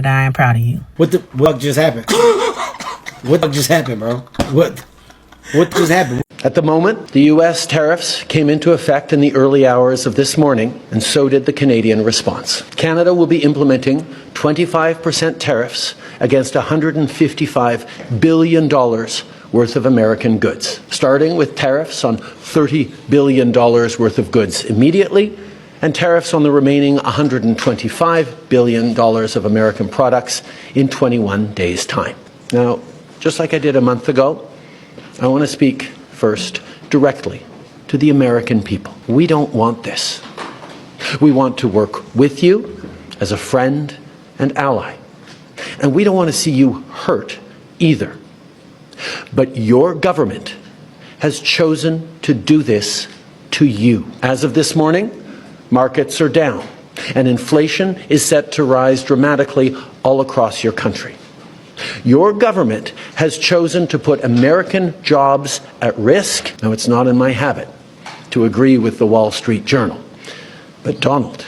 Canada, I am proud of you. What just happened? What just happened, bro? What just happened? At the moment, the U.S. tariffs came into effect in the early hours of this morning, and so did the Canadian response. Canada will be implementing 25% tariffs against $155 billion worth of American goods, starting with tariffs on $30 billion worth of goods immediately, and tariffs on the remaining $125 billion of American products in 21 days' time. Now, just like I did a month ago, I want to speak first directly to the American people. We don't want this. We want to work with you as a friend and ally. And we don't want to see you hurt either. But your government has chosen to do this to you. As of this morning, markets are down, and inflation is set to rise dramatically all across your country. Your government has chosen to put American jobs at risk. Now, it's not in my habit to agree with the Wall Street Journal. But Donald,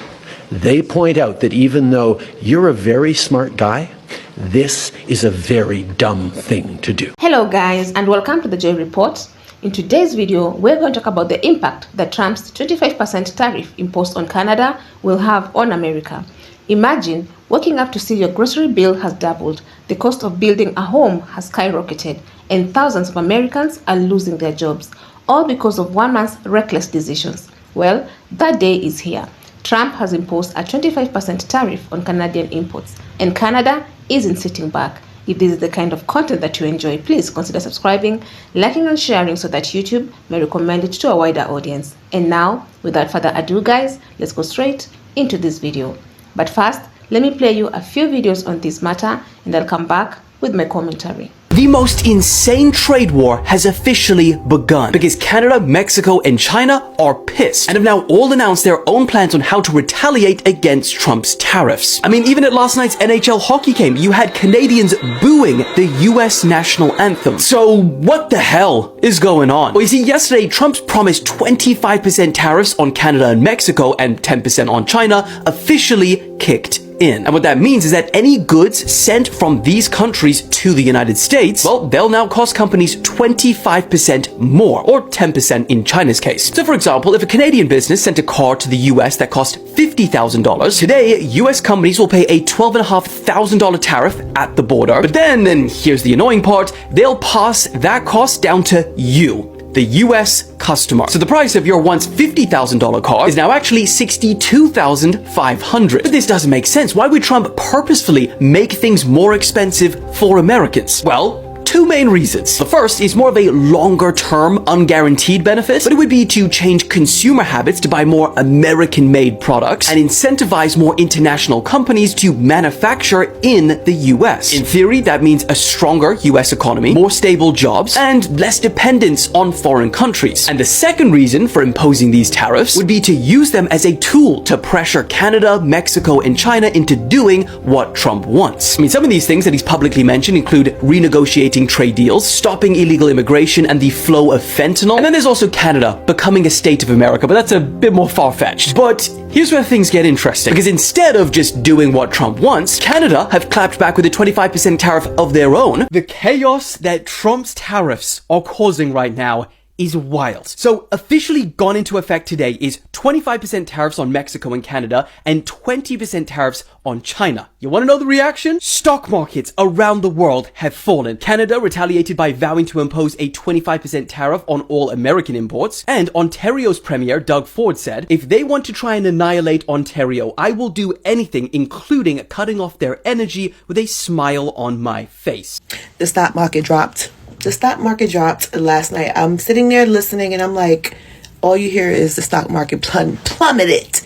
they point out that even though you're a very smart guy, this is a very dumb thing to do. Hello guys, and welcome to the Joy Report. In today's video, we're going to talk about the impact that Trump's 25% tariff imposed on Canada will have on America. Imagine waking up to see your grocery bill has doubled, the cost of building a home has skyrocketed, and thousands of Americans are losing their jobs, all because of one man's reckless decisions. Well, that day is here. Trump has imposed a 25% tariff on Canadian imports, and Canada isn't sitting back. If this is the kind of content that you enjoy, please consider subscribing, liking and sharing so that YouTube may recommend it to a wider audience. And now, without further ado guys, let's go straight into this video. But first, let me play you a few videos on this matter and I'll come back with my commentary. The most insane trade war has officially begun because Canada, Mexico, and China are pissed and have now all announced their own plans on how to retaliate against Trump's tariffs. I mean, even at last night's NHL hockey game, you had Canadians booing the US national anthem. So what the hell is going on? Well, you see, yesterday, Trump's promised 25% tariffs on Canada and Mexico and 10% on China officially kicked in. And what that means is that any goods sent from these countries to the United States, well, they'll now cost companies 25% more, or 10% in China's case. So for example, if a Canadian business sent a car to the US that cost $50,000, today, US companies will pay a $12,500 tariff at the border. But then, and here's the annoying part, they'll pass that cost down to you, the US customer. So the price of your once $50,000 car is now actually $62,500. But this doesn't make sense. Why would Trump purposefully make things more expensive for Americans? Well, two main reasons. The first is more of a longer-term, unguaranteed benefit, but it would be to change consumer habits to buy more American-made products and incentivize more international companies to manufacture in the US. In theory, that means a stronger US economy, more stable jobs, and less dependence on foreign countries. And the second reason for imposing these tariffs would be to use them as a tool to pressure Canada, Mexico, and China into doing what Trump wants. I mean, some of these things that he's publicly mentioned include renegotiating trade deals, stopping illegal immigration and the flow of fentanyl, and then there's also Canada becoming a state of America, but that's a bit more far-fetched. But here's where things get interesting, because instead of just doing what Trump wants, Canada have clapped back with a 25% tariff of their own. The chaos that Trump's tariffs are causing right now is wild. So officially gone into effect today is 25% tariffs on Mexico and Canada and 20% tariffs on China. You want to know the reaction? Stock markets around the world have fallen. Canada retaliated by vowing to impose a 25% tariff on all American imports. And Ontario's Premier, Doug Ford, said, if they want to try and annihilate Ontario, I will do anything, including cutting off their energy with a smile on my face. The stock market dropped. The stock market dropped last night. I'm sitting there listening and I'm like, all you hear is the stock market plummeted,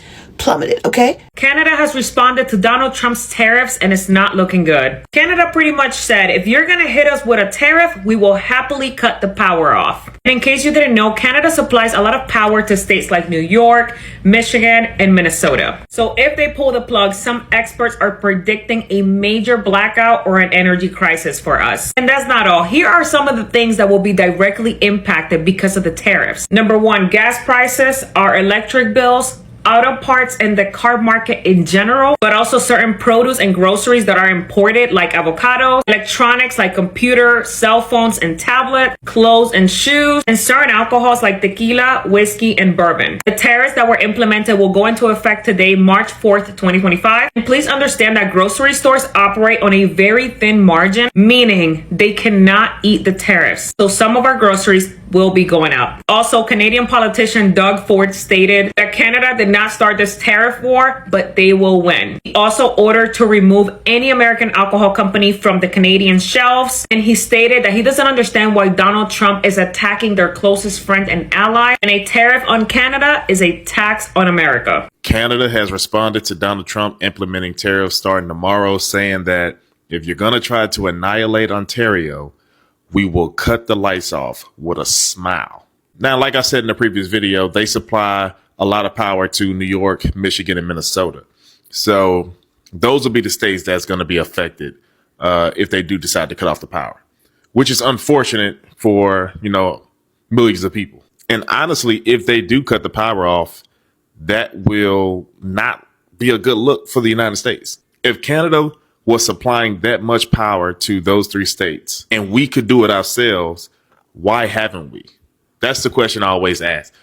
okay? Canada has responded to Donald Trump's tariffs and it's not looking good. Canada pretty much said, if you're gonna hit us with a tariff, we will happily cut the power off. And in case you didn't know, Canada supplies a lot of power to states like New York, Michigan, and Minnesota. So if they pull the plug, some experts are predicting a major blackout or an energy crisis for us. And that's not all. Here are some of the things that will be directly impacted because of the tariffs. Number one, gas prices, our electric bills, auto parts and the car market in general, but also certain produce and groceries that are imported like avocados, electronics like computer, cell phones and tablet, clothes and shoes, and certain alcohols like tequila, whiskey, and bourbon. The tariffs that were implemented will go into effect today, March 4th, 2025. And please understand that grocery stores operate on a very thin margin, meaning they cannot eat the tariffs. So some of our groceries will be going up. Also, Canadian politician Doug Ford stated that Canada did not start this tariff war, but they will win. He also ordered to remove any American alcohol company from the Canadian shelves, and he stated that he doesn't understand why Donald Trump is attacking their closest friend and ally, and a tariff on Canada is a tax on America. Canada has responded to Donald Trump implementing tariffs starting tomorrow, saying that if you're going to try to annihilate Ontario, we will cut the lights off with a smile. Now, like I said in the previous video, they supply a lot of power to New York, Michigan, and Minnesota. So those will be the states that's going to be affected if they do decide to cut off the power, which is unfortunate for, millions of people. And honestly, if they do cut the power off, that will not be a good look for the United States. If Canada was supplying that much power to those three states and we could do it ourselves, why haven't we? That's the question I always ask.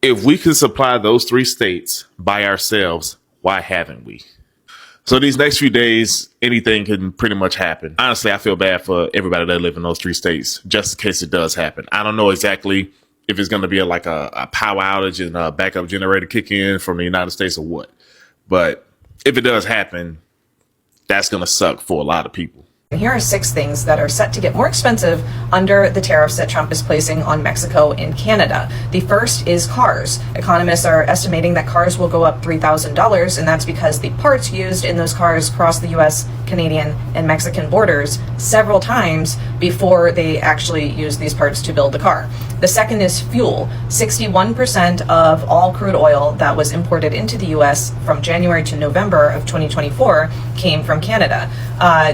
If we could supply those three states by ourselves, why haven't we? So these next few days, anything can pretty much happen. Honestly, I feel bad for everybody that live in those three states, just in case it does happen. I don't know exactly if it's going to be like a power outage and a backup generator kick in from the United States or what. But if it does happen, that's going to suck for a lot of people. Here are 6 things that are set to get more expensive under the tariffs that Trump is placing on Mexico and Canada. The first is cars. Economists are estimating that cars will go up $3,000, and that's because the parts used in those cars cross the U.S., Canadian, and Mexican borders several times before they actually use these parts to build the car. The second is fuel. 61% of all crude oil that was imported into the U.S. from January to November of 2024 came from Canada.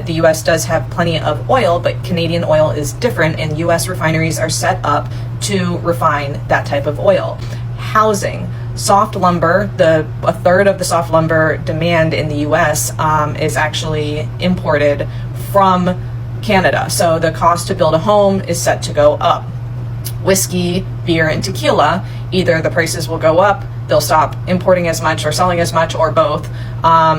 The U.S. does have plenty of oil, but Canadian oil is different, and U.S. refineries are set up to refine that type of oil. Housing. Soft lumber, a third of the soft lumber demand in the U.S. Is actually imported from Canada. So the cost to build a home is set to go up. Whiskey, beer, and tequila, either the prices will go up, they'll stop importing as much or selling as much, or both.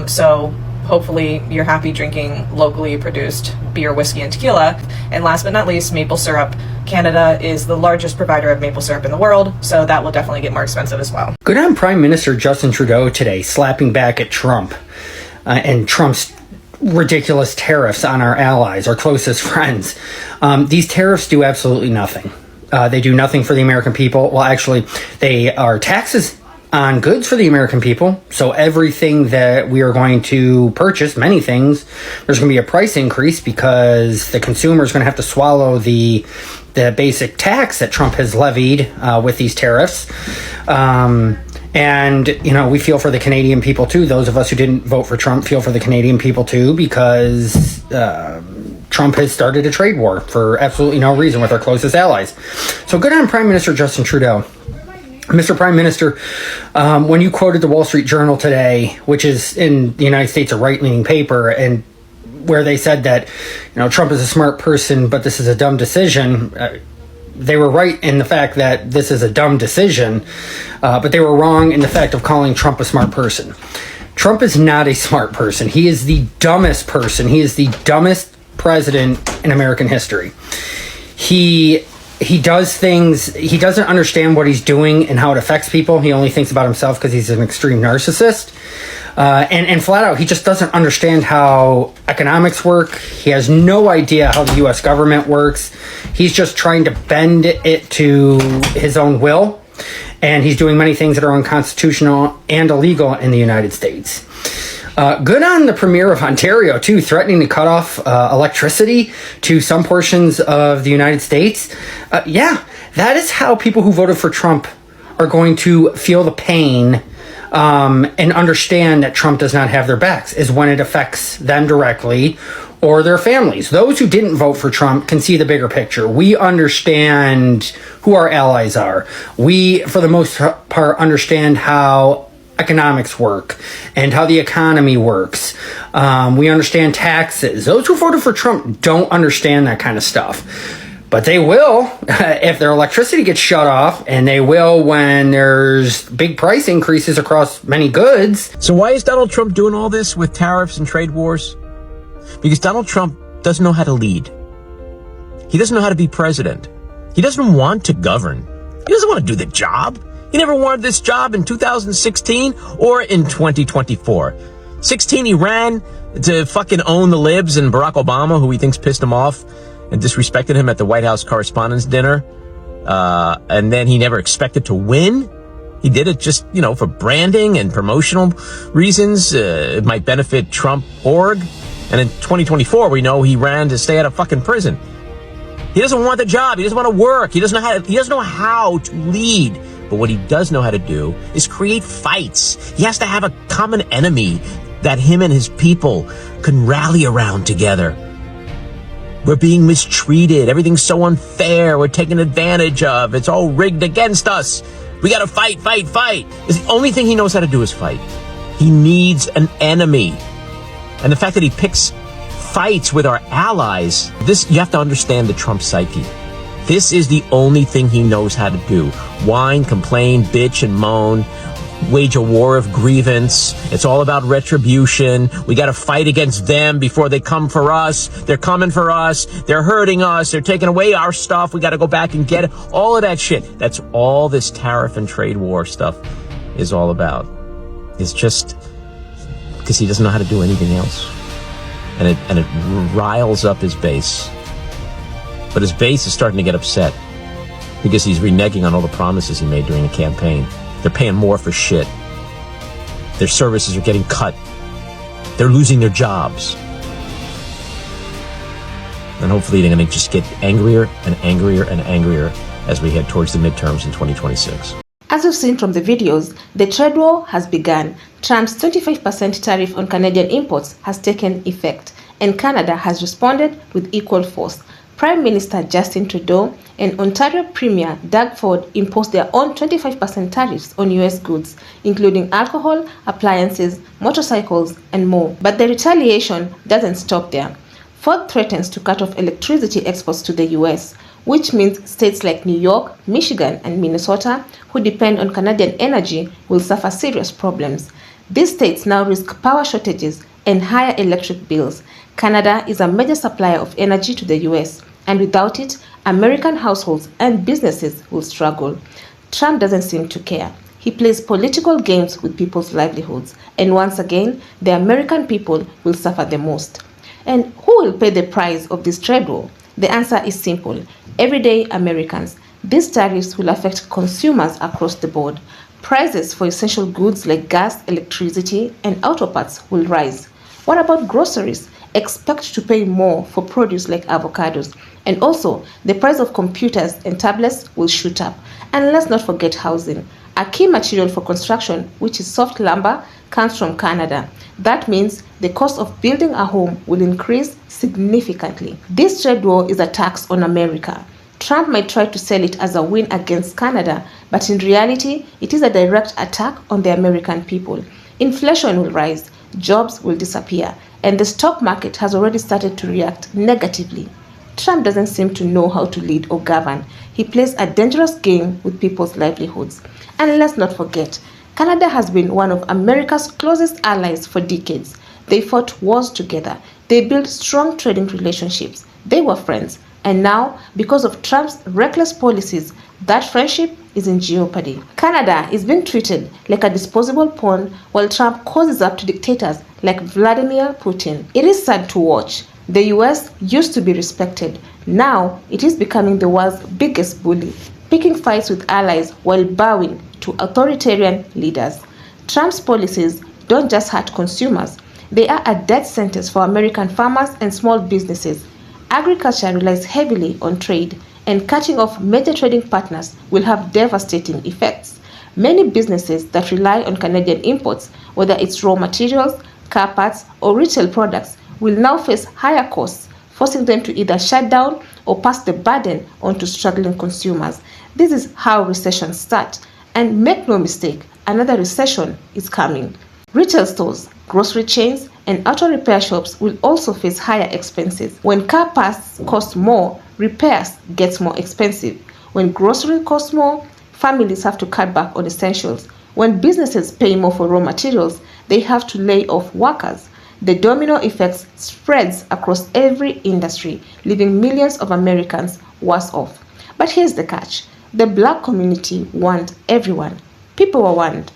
So hopefully you're happy drinking locally produced beer, whiskey, and tequila. And last but not least, maple syrup. Canada is the largest provider of maple syrup in the world, so that will definitely get more expensive as well. Good on Prime Minister Justin Trudeau today, slapping back at Trump and Trump's ridiculous tariffs on our allies, our closest friends. These tariffs do absolutely nothing. They do nothing for the American people. Well, actually, they are taxes on goods for the American people. So everything that we are going to purchase, many things, there's going to be a price increase because the consumer is going to have to swallow the basic tax that Trump has levied with these tariffs. And, we feel for the Canadian people, too. Those of us who didn't vote for Trump feel for the Canadian people, too, because Trump has started a trade war for absolutely no reason with our closest allies. So good on Prime Minister Justin Trudeau. Mr. Prime Minister, when you quoted the Wall Street Journal today, which is in the United States a right-leaning paper, and where they said that, Trump is a smart person, but this is a dumb decision, they were right in the fact that this is a dumb decision, but they were wrong in the fact of calling Trump a smart person. Trump is not a smart person. He is the dumbest person. He is the dumbest president in American history. He does things, he doesn't understand what he's doing and how it affects people. He only thinks about himself because he's an extreme narcissist. And flat out, he just doesn't understand how economics work. He has no idea how the U.S. government works. He's just trying to bend it to his own will. And he's doing many things that are unconstitutional and illegal in the United States. Good on the Premier of Ontario, too, threatening to cut off electricity to some portions of the United States. Yeah, that is how people who voted for Trump are going to feel the pain and understand that Trump does not have their backs is when it affects them directly or their families. Those who didn't vote for Trump can see the bigger picture. We understand who our allies are. We, for the most part, understand how economics work and how the economy works. We understand taxes. Those who voted for Trump don't understand that kind of stuff. But they will if their electricity gets shut off, and they will when there's big price increases across many goods. So why is Donald Trump doing all this with tariffs and trade wars? Because Donald Trump doesn't know how to lead. He doesn't know how to be president. He doesn't want to govern. He doesn't want to do the job. He never wanted this job in 2016 or in 2024. 16, he ran to fucking own the libs and Barack Obama, who he thinks pissed him off and disrespected him at the White House Correspondents' Dinner. And then he never expected to win. He did it just, for branding and promotional reasons. It might benefit Trump org. And in 2024, we know he ran to stay out of fucking prison. He doesn't want the job. He doesn't want to work. He doesn't know how to lead. But what he does know how to do is create fights. He has to have a common enemy that him and his people can rally around together. We're being mistreated. Everything's so unfair. We're taken advantage of. It's all rigged against us. We gotta fight, fight, fight. It's the only thing he knows how to do is fight. He needs an enemy. And the fact that he picks fights with our allies, you have to understand the Trump psyche. This is the only thing he knows how to do. Whine, complain, bitch, and moan. Wage a war of grievance. It's all about retribution. We got to fight against them before they come for us. They're coming for us. They're hurting us. They're taking away our stuff. We got to go back and get it. All of that shit. That's all this tariff and trade war stuff is all about. It's just because he doesn't know how to do anything else. And it riles up his base. But his base is starting to get upset because he's reneging on all the promises he made during the campaign. They're paying more for shit. Their services are getting cut. They're losing their jobs. And hopefully they're going to just get angrier and angrier and angrier as we head towards the midterms in 2026. As we've seen from the videos, the trade war has begun. Trump's 25% tariff on Canadian imports has taken effect, and Canada has responded with equal force. Prime Minister Justin Trudeau and Ontario Premier Doug Ford imposed their own 25% tariffs on U.S. goods, including alcohol, appliances, motorcycles, and more. But the retaliation doesn't stop there. Ford threatens to cut off electricity exports to the U.S., which means states like New York, Michigan, and Minnesota, who depend on Canadian energy, will suffer serious problems. These states now risk power shortages and higher electric bills. Canada is a major supplier of energy to the U.S., and without it, American households and businesses will struggle. Trump doesn't seem to care. He plays political games with people's livelihoods, and once again, the American people will suffer the most. And who will pay the price of this trade war? The answer is simple: everyday Americans. These tariffs will affect consumers across the board. Prices for essential goods like gas, electricity, and auto parts will rise. What about groceries? Expect to pay more for produce like avocados. And also, the price of computers and tablets will shoot up. And let's not forget housing. A key material for construction, which is soft lumber, comes from Canada. That means the cost of building a home will increase significantly. This trade war is a tax on America. Trump might try to sell it as a win against Canada, but in reality, it is a direct attack on the American people. Inflation will rise, jobs will disappear, and the stock market has already started to react negatively. Trump doesn't seem to know how to lead or govern. He plays a dangerous game with people's livelihoods. And let's not forget, Canada has been one of America's closest allies for decades. They fought wars together. They built strong trading relationships. They were friends. And now, because of Trump's reckless policies, that friendship is in jeopardy. Canada is being treated like a disposable pawn while Trump causes up to dictators like Vladimir Putin. It is sad to watch. The US used to be respected. Now, it is becoming the world's biggest bully, picking fights with allies while bowing to authoritarian leaders. Trump's policies don't just hurt consumers. They are a death sentence for American farmers and small businesses. Agriculture relies heavily on trade, and cutting off major trading partners will have devastating effects. Many businesses that rely on Canadian imports, whether it's raw materials, car parts, or retail products, will now face higher costs, forcing them to either shut down or pass the burden on to struggling consumers. This is how recessions start. And make no mistake, another recession is coming. Retail stores, grocery chains, and auto repair shops will also face higher expenses. When car parts cost more, repairs get more expensive. When grocery costs more, families have to cut back on essentials. When businesses pay more for raw materials, they have to lay off workers. The domino effect spreads across every industry, leaving millions of Americans worse off. But here's the catch. The black community warned everyone. People were warned.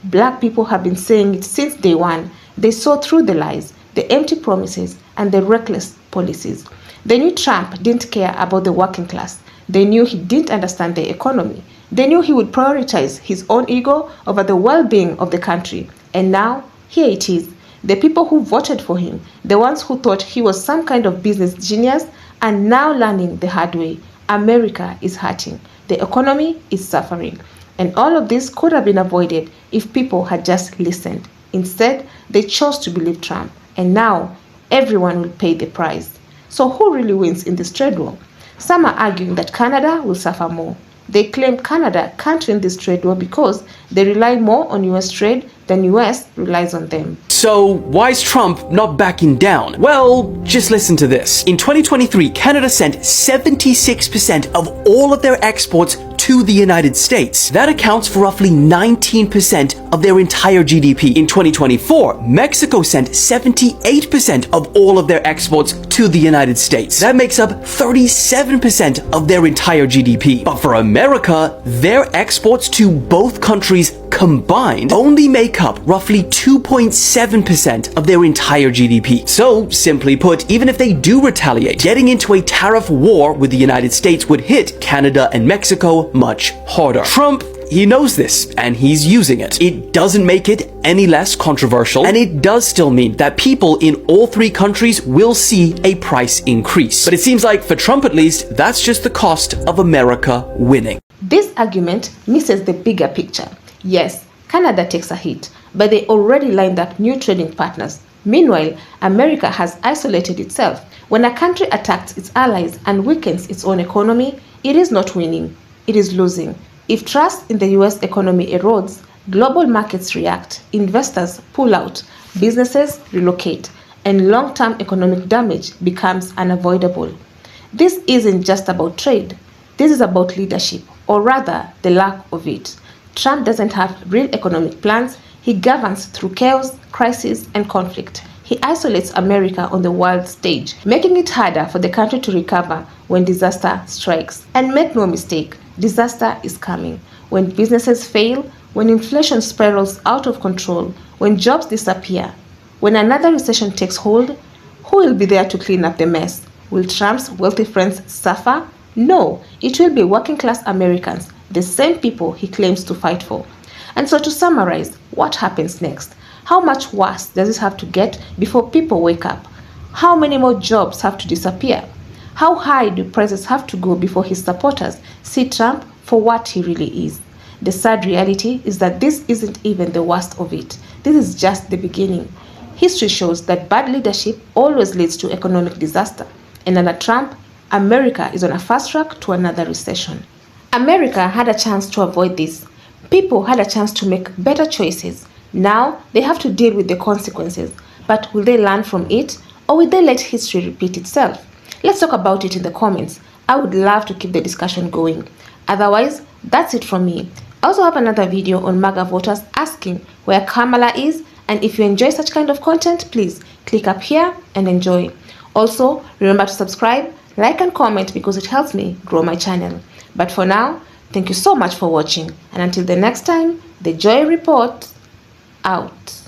Black people have been saying it since day one. They saw through the lies, the empty promises, and the reckless policies. They knew Trump didn't care about the working class. They knew he didn't understand the economy. They knew he would prioritize his own ego over the well-being of the country. And now, here it is. The people who voted for him, the ones who thought he was some kind of business genius, are now learning the hard way. America is hurting. The economy is suffering. And all of this could have been avoided if people had just listened. Instead, they chose to believe Trump. And now, everyone will pay the price. So who really wins in this trade war? Some are arguing that Canada will suffer more. They claim Canada can't win this trade war because they rely more on US trade than US relies on them. So why is Trump not backing down? Well, just listen to this. In 2023, Canada sent 76% of all of their exports to the United States. That accounts for roughly 19% of their entire GDP. In 2024, Mexico sent 78% of all of their exports to the United States. That makes up 37% of their entire GDP. But for America, their exports to both countries combined only make up roughly 2.7% of their entire GDP. So, simply put, even if they do retaliate, getting into a tariff war with the United States would hit Canada and Mexico much harder. Trump, he knows this, and he's using it. It doesn't make it any less controversial, and it does still mean that people in all three countries will see a price increase. But it seems like, for Trump at least, that's just the cost of America winning. This argument misses the bigger picture. Yes, Canada takes a hit, but they already lined up new trading partners. Meanwhile, America has isolated itself. When a country attacks its allies and weakens its own economy, it is not winning, it is losing. If trust in the US economy erodes, global markets react, investors pull out, businesses relocate, and long-term economic damage becomes unavoidable. This isn't just about trade. This is about leadership, or rather, the lack of it. Trump doesn't have real economic plans. He governs through chaos, crisis, and conflict. He isolates America on the world stage, making it harder for the country to recover when disaster strikes. And make no mistake, disaster is coming. When businesses fail, when inflation spirals out of control, when jobs disappear, when another recession takes hold, who will be there to clean up the mess? Will Trump's wealthy friends suffer? No, it will be working-class Americans, the same people he claims to fight for. And so to summarize, what happens next? How much worse does this have to get before people wake up? How many more jobs have to disappear? How high do prices have to go before his supporters see Trump for what he really is? The sad reality is that this isn't even the worst of it. This is just the beginning. History shows that bad leadership always leads to economic disaster. And under Trump, America is on a fast track to another recession. America had a chance to avoid this. People had a chance to make better choices. Now they have to deal with the consequences. But will they learn from it, or will they let history repeat itself? Let's talk about it in the comments. I would love to keep the discussion going. Otherwise, that's it from me. I also have another video on MAGA voters asking where Kamala is, and if you enjoy such kind of content, please click up here and enjoy. Also, remember to subscribe, like and comment because it helps me grow my channel. But for now, thank you so much for watching, and until the next time, the Joy Report out.